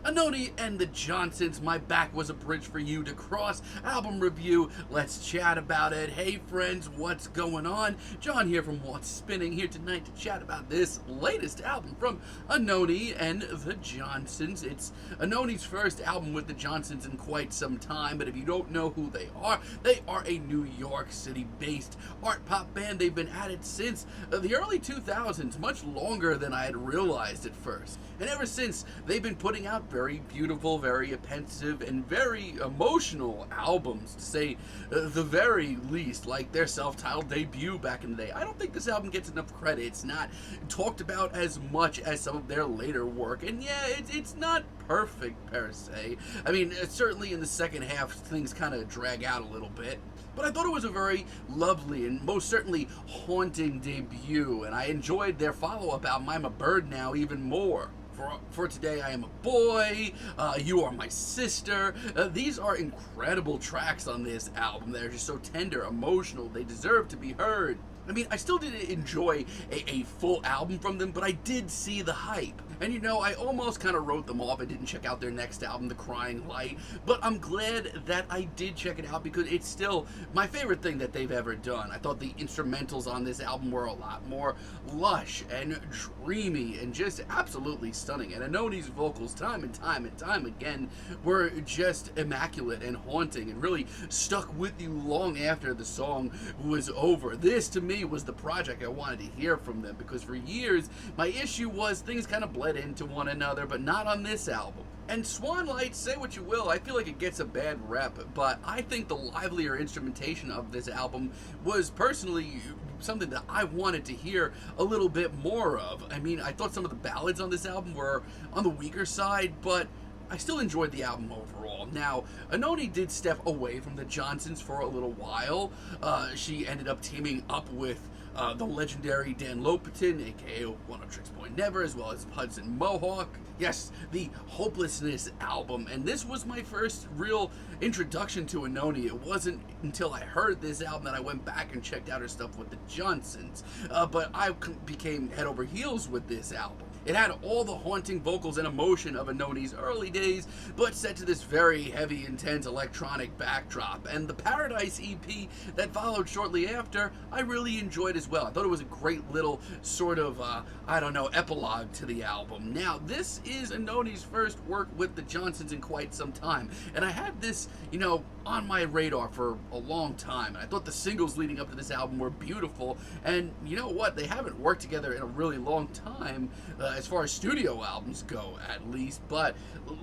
Anohni and the Johnsons, My Back Was a Bridge for You to Cross album review. Let's chat about it. Hey friends, what's going on? John here from What's Spinning, here tonight to chat about this latest album from Anohni and the Johnsons. It's Anohni's first album with the Johnsons in quite some time, but if you don't know who they are a New York City based art pop band. They've been at it since the early 2000s, much longer than I had realized at first. And ever since, they've been putting out very beautiful, very pensive, and very emotional albums, to say the very least, like their self-titled debut back in the day. I don't think this album gets enough credit. It's not talked about as much as some of their later work, and yeah, it's not perfect per se. I mean, certainly in the second half, things kind of drag out a little bit. But I thought it was a very lovely and most certainly haunting debut, and I enjoyed their follow-up album, I'm a Bird Now, even more. For Today I Am a Boy, You Are My Sister. These are incredible tracks on this album. They're just so tender, emotional, they deserve to be heard. I mean, I still didn't enjoy a full album from them, but I did see the hype. And you know, I almost kind of wrote them off. I didn't check out their next album, The Crying Light, but I'm glad that I did check it out because it's still my favorite thing that they've ever done. I thought the instrumentals on this album were a lot more lush and dreamy and just absolutely stunning. And Anohni's vocals, time and time again, were just immaculate and haunting and really stuck with you long after the song was over. This, to me, was the project I wanted to hear from them because for years, my issue was things kind of bled into one another, but not on this album. And Swan Light, say what you will, I feel like it gets a bad rep, but I think the livelier instrumentation of this album was personally something that I wanted to hear a little bit more of. I mean, I thought some of the ballads on this album were on the weaker side, but I still enjoyed the album overall. Now, Anohni did step away from the Johnsons for a little while. She ended up teaming up with the legendary Dan Lopatin, aka One of Tricks Boy Never, as well as Hudson Mohawk. Yes, the Hopelessness album, and this was my first real introduction to Anohni. It wasn't until I heard this album that I went back and checked out her stuff with the Johnsons, but I became head over heels with this album. It had all the haunting vocals and emotion of Anohni's early days, but set to this very heavy, intense electronic backdrop. And the Paradise EP that followed shortly after, I really enjoyed as well. I thought it was a great little sort of, epilogue to the album. Now, this is Anohni's first work with the Johnsons in quite some time, and I had this, on my radar for a long time, and I thought the singles leading up to this album were beautiful, and you know what, they haven't worked together in a really long time, as far as studio albums go, at least, but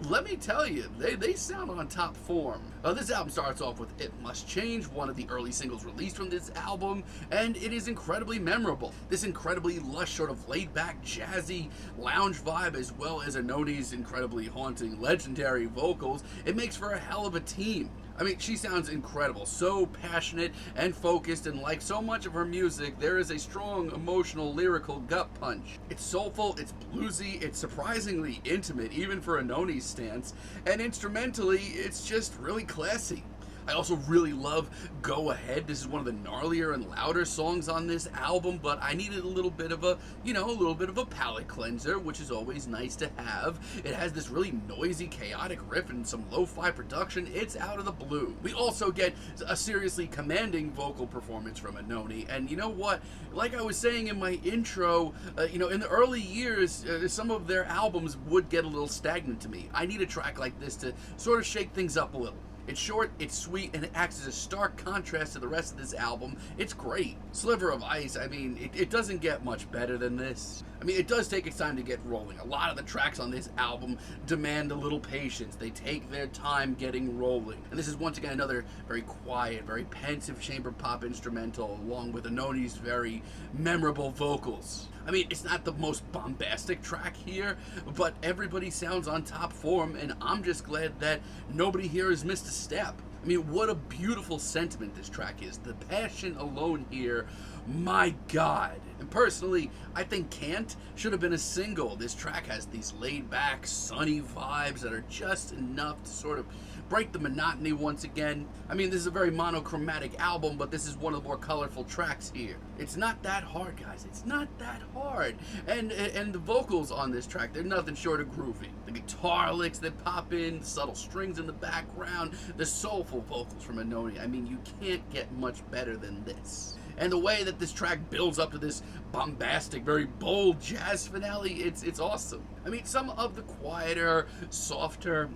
let me tell you, they sound on top form. This album starts off with It Must Change, one of the early singles released from this album, and it is incredibly memorable. This incredibly lush, sort of laid-back, jazzy lounge vibe, as well as Anohni's incredibly haunting, legendary vocals, it makes for a hell of a team. I mean, she sounds incredible, so passionate and focused, and like so much of her music, there is a strong, emotional, lyrical gut punch. It's soulful, it's bluesy, it's surprisingly intimate, even for Anohni's stance, and instrumentally, it's just really classy. I also really love Go Ahead. This is one of the gnarlier and louder songs on this album, but I needed a little bit of a palate cleanser, which is always nice to have. It has this really noisy, chaotic riff and some lo-fi production. It's out of the blue. We also get a seriously commanding vocal performance from Anohni, and you know what? Like I was saying in my intro, in the early years, some of their albums would get a little stagnant to me. I need a track like this to sort of shake things up a little. It's short, it's sweet, and it acts as a stark contrast to the rest of this album. It's great. Sliver of Ice, I mean, it doesn't get much better than this. I mean, it does take its time to get rolling. A lot of the tracks on this album demand a little patience. They take their time getting rolling. And this is once again another very quiet, very pensive chamber pop instrumental, along with Anohni's very memorable vocals. I mean, it's not the most bombastic track here, but everybody sounds on top form, and I'm just glad that nobody here has missed a step. I mean, what a beautiful sentiment this track is. The passion alone here, my God. And personally, I think Can't should have been a single. This track has these laid back, sunny vibes that are just enough to sort of break the monotony once again. I mean, this is a very monochromatic album, but this is one of the more colorful tracks here. It's not that hard, guys. It's not that hard. And the vocals on this track, they're nothing short of groovy. The guitar licks that pop in, the subtle strings in the background, the soulful vocals from Anohni. I mean, you can't get much better than this. And the way that this track builds up to this bombastic, very bold jazz finale, it's awesome. I mean, some of the quieter, softer,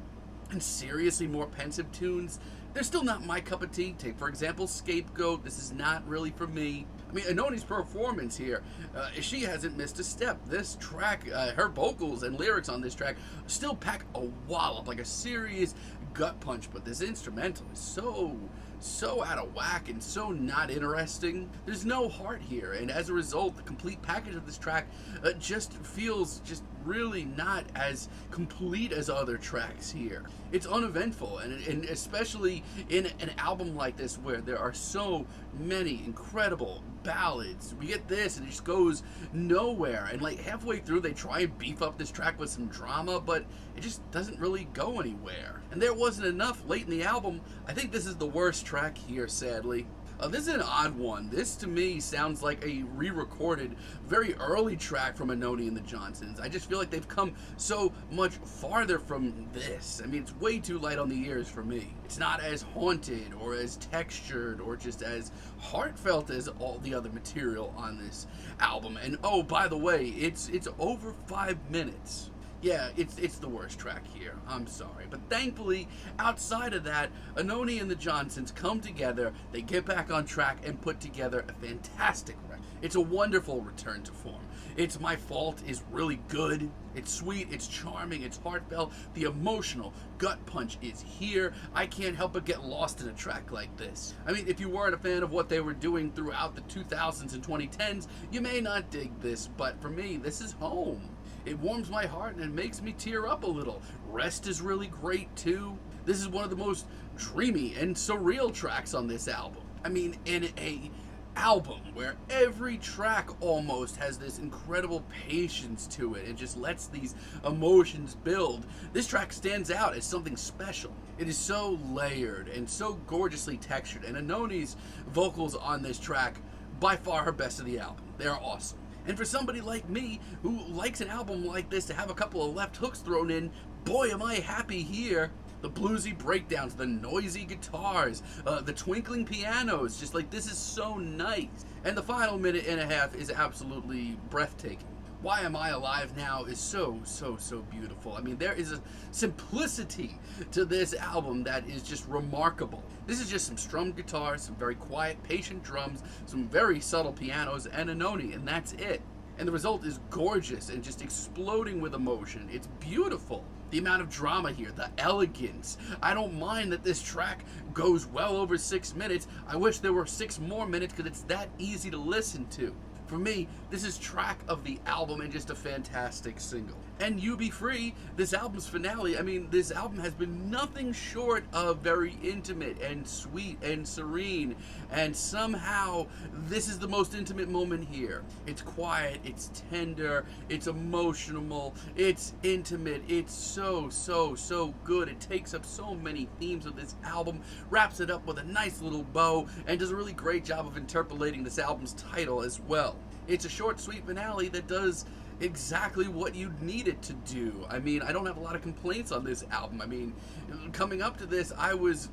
and seriously more pensive tunes, they're still not my cup of tea. Take, for example, Scapegoat. This is not really for me. I mean, Anohni's performance here, she hasn't missed a step. This track, her vocals and lyrics on this track still pack a wallop, like a serious gut punch, but this instrumental is so out of whack and so not interesting. There's no heart here, and as a result, the complete package of this track just feels just really not as complete as other tracks here. It's uneventful, and especially in an album like this where there are so many incredible ballads. We get this and it just goes nowhere, and like halfway through they try and beef up this track with some drama, but it just doesn't really go anywhere. And there wasn't enough late in the album. I think this is the worst track here, sadly. This is an odd one. This, to me, sounds like a re-recorded, very early track from Anohni and the Johnsons. I just feel like they've come so much farther from this. I mean, it's way too light on the ears for me. It's not as haunted or as textured or just as heartfelt as all the other material on this album. And oh, by the way, it's over 5 minutes. Yeah, it's the worst track here. I'm sorry. But thankfully, outside of that, Anohni and the Johnsons come together, they get back on track and put together a fantastic record. It's a wonderful return to form. It's My Fault is really good. It's sweet, it's charming, it's heartfelt. The emotional gut punch is here. I can't help but get lost in a track like this. I mean, if you weren't a fan of what they were doing throughout the 2000s and 2010s, you may not dig this, but for me, this is home. It warms my heart and it makes me tear up a little. Rest is really great too. This is one of the most dreamy and surreal tracks on this album. I mean, in a album where every track almost has this incredible patience to it and just lets these emotions build, this track stands out as something special. It is so layered and so gorgeously textured, and Anohni's vocals on this track, by far her best of the album. They are awesome. And for somebody like me who likes an album like this to have a couple of left hooks thrown in, boy am I happy here. The bluesy breakdowns, the noisy guitars, the twinkling pianos, just like this is so nice. And the final minute and a half is absolutely breathtaking. Why Am I Alive Now is so beautiful. I mean, there is a simplicity to this album that is just remarkable. This is just some strummed guitars, some very quiet, patient drums, some very subtle pianos, and Anohni, and that's it. And the result is gorgeous and just exploding with emotion. It's beautiful. The amount of drama here, the elegance. I don't mind that this track goes well over 6 minutes. I wish there were 6 more minutes because it's that easy to listen to. For me, this is track of the album and just a fantastic single. And You Be Free, this album's finale, I mean, this album has been nothing short of very intimate and sweet and serene. And somehow, this is the most intimate moment here. It's quiet, it's tender, it's emotional, it's intimate, it's so good. It takes up so many themes of this album, wraps it up with a nice little bow, and does a really great job of interpolating this album's title as well. It's a short, sweet finale that does exactly what you need it to do. I mean, I don't have a lot of complaints on this album. I mean, coming up to this, I was,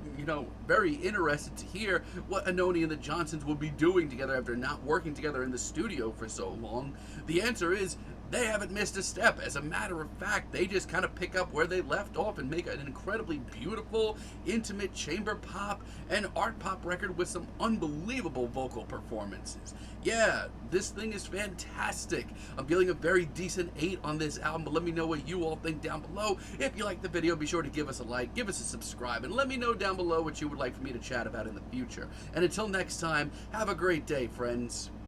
very interested to hear what Anohni and the Johnsons would be doing together after not working together in the studio for so long. The answer is, they haven't missed a step. As a matter of fact, they just kind of pick up where they left off and make an incredibly beautiful, intimate chamber pop and art pop record with some unbelievable vocal performances. Yeah, this thing is fantastic. I'm feeling a very decent 8 on this album, but let me know what you all think down below. If you like the video, be sure to give us a like, give us a subscribe, and let me know down below what you would like for me to chat about in the future. And until next time, have a great day, friends.